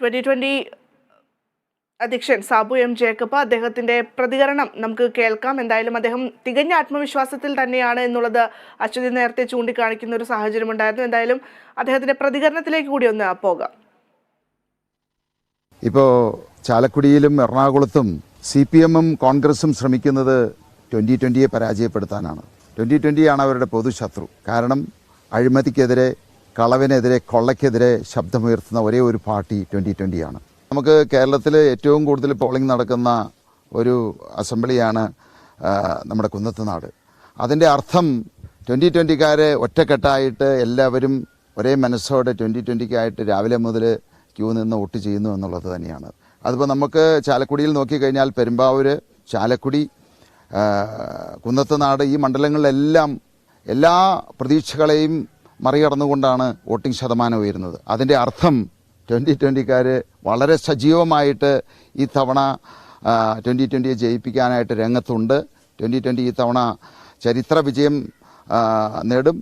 2020 അധ്യക്ഷൻ Sabu M Jacob അദ്ദേഹത്തിന്റെ പ്രതികരണം നമുക്ക് കേൾക്കാം. എന്തായാലും അദ്ദേഹം തികഞ്ഞ ആത്മവിശ്വാസത്തിൽ തന്നെയാണ് എന്നുള്ളത് അച്യുതി നേരത്തെ ചൂണ്ടിക്കാണിക്കുന്ന ഒരു സാഹചര്യം ഉണ്ടായിരുന്നു. എന്തായാലും അദ്ദേഹത്തിന്റെ പ്രതികരണത്തിലേക്ക് കൂടി ഒന്ന് പോകാം. ഇപ്പോൾ ചാലക്കുടിയിലും എറണാകുളത്തും CPM-ഉം കോൺഗ്രസും ശ്രമിക്കുന്നത് 2020-യെ പരാജയപ്പെടുത്താനാണ്. 2020 ആണ് അവരുടെ പൊതുശത്രു. കാരണം അഴിമതിക്കെതിരെ, കളവിനെതിരെ, കൊള്ളയ്ക്കെതിരെ ശബ്ദമുയർത്തുന്ന ഒരേ ഒരു പാർട്ടി 2020 ആണ്. നമുക്ക് കേരളത്തിൽ ഏറ്റവും കൂടുതൽ പോളിംഗ് നടക്കുന്ന ഒരു അസംബ്ലിയാണ് നമ്മുടെ കുന്നത്തുനാട്. അതിൻ്റെ അർത്ഥം 2020-കാരെ ഒറ്റക്കെട്ടായിട്ട് എല്ലാവരും ഒരേ മനസ്സോടെ 2020-ക്കായിട്ട് രാവിലെ മുതൽ ക്യൂ നിന്ന് വോട്ട് ചെയ്യുന്നു എന്നുള്ളത് തന്നെയാണ്. അതിപ്പോൾ നമുക്ക് ചാലക്കുടിയിൽ നോക്കിക്കഴിഞ്ഞാൽ പെരുമ്പാവൂർ, ചാലക്കുടി, കുന്നത്തുനാട് ഈ മണ്ഡലങ്ങളിലെല്ലാം എല്ലാ പ്രതീക്ഷകളെയും മറികടന്നുകൊണ്ടാണ് വോട്ടിംഗ് ശതമാനം ഉയരുന്നത്. അതിൻ്റെ അർത്ഥം 2020-കാർ വളരെ സജീവമായിട്ട് ഈ തവണ 2020-യെ ജയിപ്പിക്കാനായിട്ട് രംഗത്തുണ്ട്. 2020 ഈ തവണ ചരിത്ര വിജയം നേടും.